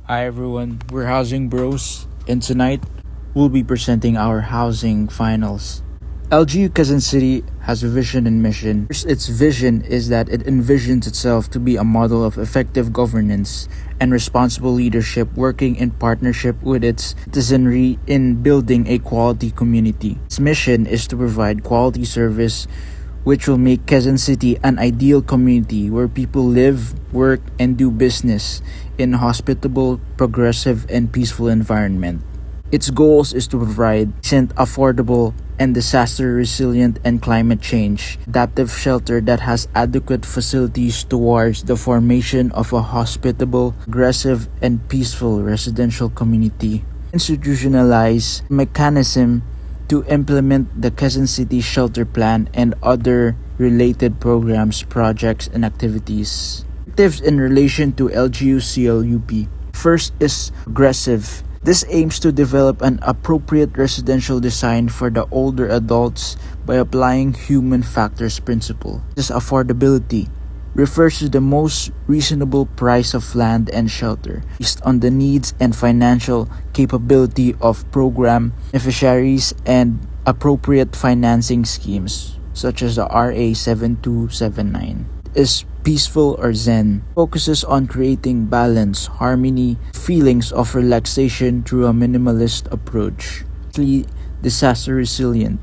Hi everyone, we're Housing Bros, and tonight we'll be presenting our housing finals. LGU Quezon City has a vision and mission. First, its vision is that it envisions itself to be a model of effective governance and responsible leadership working in partnership with its citizenry in building a quality community. Its mission is to provide quality service which will make Quezon City an ideal community where people live, work, and do business in a hospitable, progressive, and peaceful environment. Its goals is to provide decent, affordable, and disaster resilient and climate change adaptive shelter that has adequate facilities towards the formation of a hospitable, progressive, and peaceful residential community. Institutionalize mechanism to implement the Quezon City Shelter Plan and other related programs, projects, and activities. Objectives in relation to LGU CLUP. First is progressive. This aims to develop an appropriate residential design for the older adults by applying human factors principle. This affordability refers to the most reasonable price of land and shelter based on the needs and financial capability of program beneficiaries and appropriate financing schemes such as the RA 7279 is peaceful or zen, focuses on creating balance, harmony, feelings of relaxation through a minimalist approach. Lastly, disaster resilient.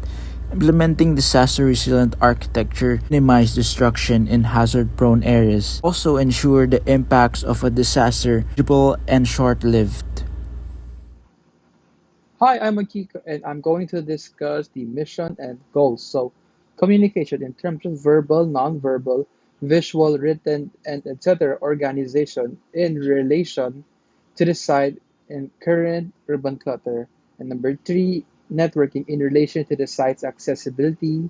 Implementing disaster resilient architecture minimize destruction in hazard prone areas. Also ensure the impacts of a disaster manageable and short lived. Hi, I'm Akiko, and I'm going to discuss the mission and goals. So, communication in terms of verbal, non-verbal, visual, written, and etc. organization in relation to the site and current urban clutter. And number three, networking in relation to the site's accessibility,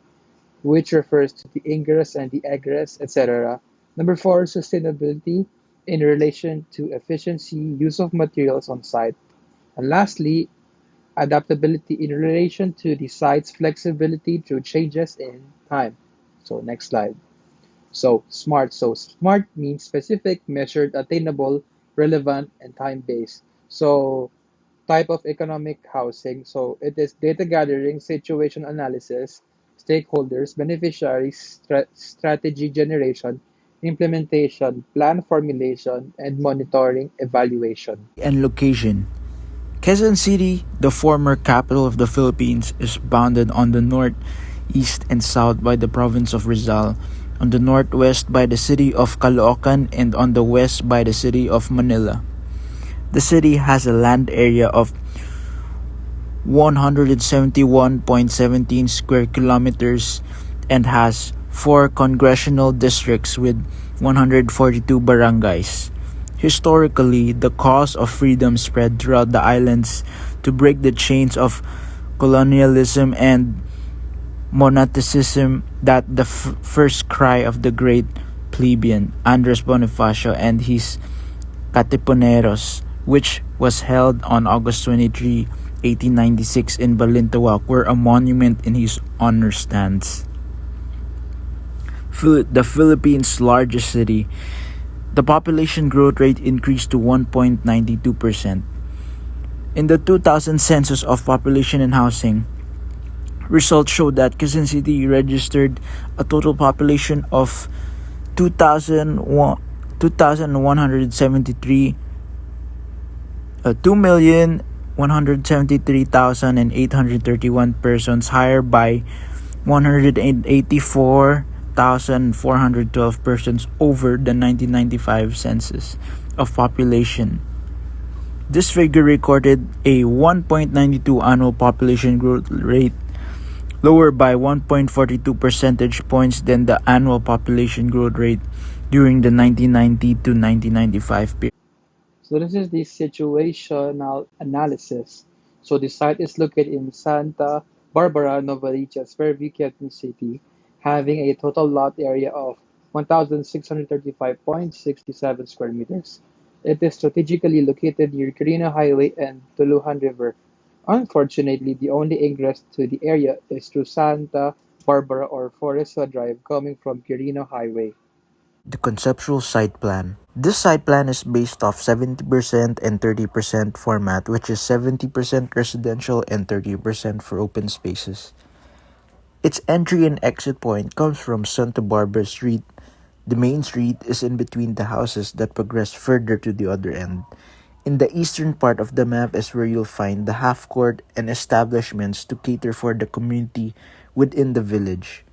which refers to the ingress and the egress, etc. Number four, sustainability in relation to efficiency, use of materials on site. And lastly, adaptability in relation to the site's flexibility through changes in time. So next slide. So SMART. So SMART means specific, measured, attainable, relevant, and time-based. So type of economic housing. So it is data gathering, situation analysis, stakeholders, beneficiaries, strategy generation, implementation, plan formulation, and monitoring evaluation. And location. Quezon City, the former capital of the Philippines, is bounded on the north, east, and south by the province of Rizal, on the northwest by the city of Caloocan, and on the west by the city of Manila. The city has a land area of 171.17 square kilometers and has 4 congressional districts with 142 barangays. Historically, the cause of freedom spread throughout the islands to break the chains of colonialism and monasticism that the first cry of the great plebeian Andres Bonifacio and his Katipuneros, which was held on August 23, 1896 in Balintawak, where a monument in his honor stands. The Philippines' largest city, the population growth rate increased to 1.92%. In the 2000 census of population and housing, results showed that Quezon City registered a total population of 2,173 2,173,831 persons, higher by 184,412 persons over the 1995 census of population. This figure recorded a 1.92 annual population growth rate, lower by 1.42 percentage points than the annual population growth rate during the 1990 to 1995 period. So this is the situational analysis. So the site is located in Santa Barbara, Novaliches, Fairview, Quezon City, having a total lot area of 1,635.67 square meters. It is strategically located near Quirino Highway and Tuluhan River. Unfortunately, the only ingress to the area is through Santa Barbara or Foresta Drive coming from Quirino Highway. The conceptual site plan. This site plan is based off 70% and 30% format, which is 70% residential and 30% for open spaces. Its entry and exit point comes from Santa Barbara Street. The main street is in between the houses that progress further to the other end. In the eastern part of the map is where you'll find the half court and establishments to cater for the community within the village.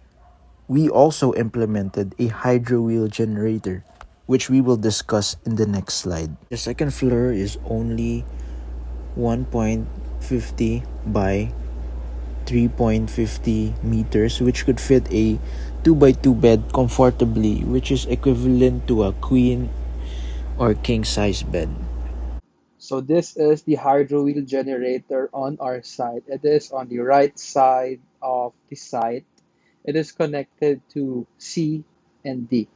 We also implemented a hydro wheel generator, which we will discuss in the next slide. The second floor is only 1.50 by 3.50 meters, which could fit a 2 by 2 bed comfortably, which is equivalent to a queen or king size bed. So this is the hydro wheel generator on our side. It is on the right side of the site. It is connected to C and D.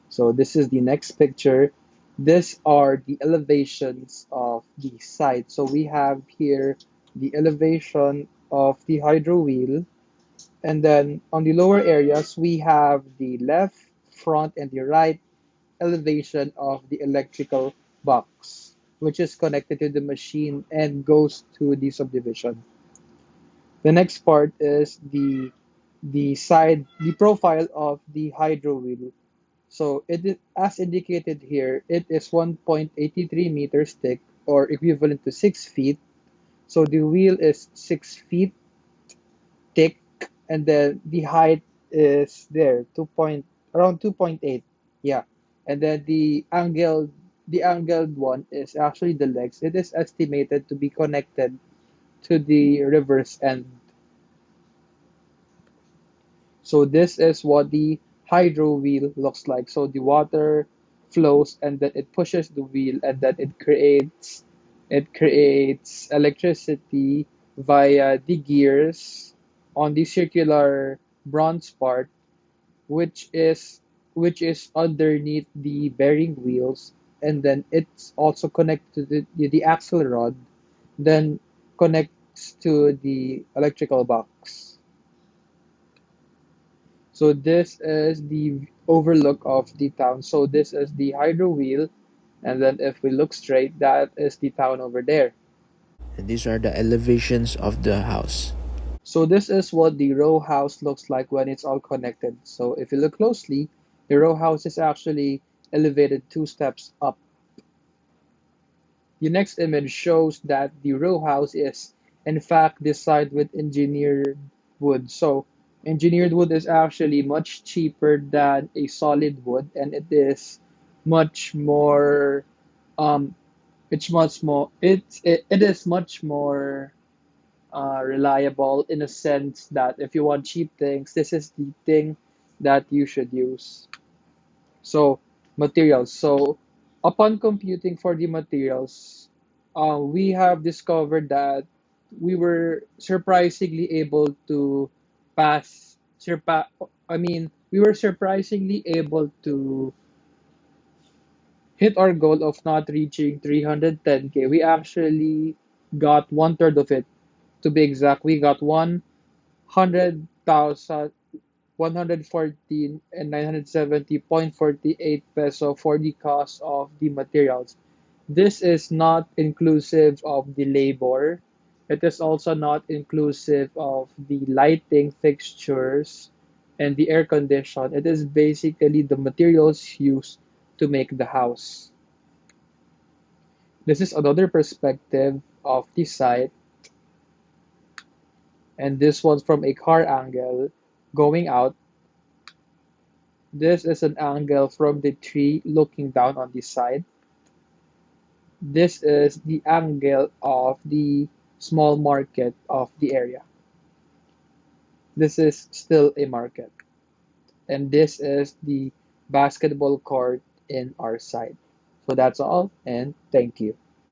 So this is the next picture. These are the elevations of the site. So we have here the elevation of the hydro wheel. And then on the lower areas, we have the left, front, and the right elevation of the electrical box, which is connected to the machine and goes to the subdivision. The next part is the profile of the hydro wheel. So as indicated here, it is 1.83 meters thick or equivalent to 6 feet. So the wheel is 6 feet thick, and then the height is there, around 2.8. Yeah. And then the angled one is actually the legs. It is estimated to be connected to the reverse end. So this is what the hydro wheel looks like. So the water flows and then it pushes the wheel and then it creates electricity via the gears on the circular bronze part, which is which is underneath the bearing wheels, and then it's also connected to the axle rod, then connects to the electrical box. So this is the overlook of the town. So this is the hydro wheel, and then if we look straight, that is the town over there. And these are the elevations of the house. So this is what the row house looks like when it's all connected. So if you look closely, the row house is actually elevated 2 steps up. The next image shows that the row house is in fact designed with engineered wood. So engineered wood is actually much cheaper than a solid wood, and it is much more it is much more reliable, in a sense that if you want cheap things, this is the thing that you should use. So, materials. So, upon computing for the materials, we have discovered that surpass, we were surprisingly able to hit our goal of not reaching 310K. We actually got one third of it. To be exact, we got 100,000 114 and 970.48 peso for the cost of the materials. This is not inclusive of the labor. It is also not inclusive of the lighting fixtures and the air condition. It is basically the materials used to make the house. This is another perspective of the site, and this one's from a car angle going out. This is an angle from the tree looking down on the side. This is the angle of the small market of the area. This is still a market. And this is the basketball court in our side. So that's all, and thank you.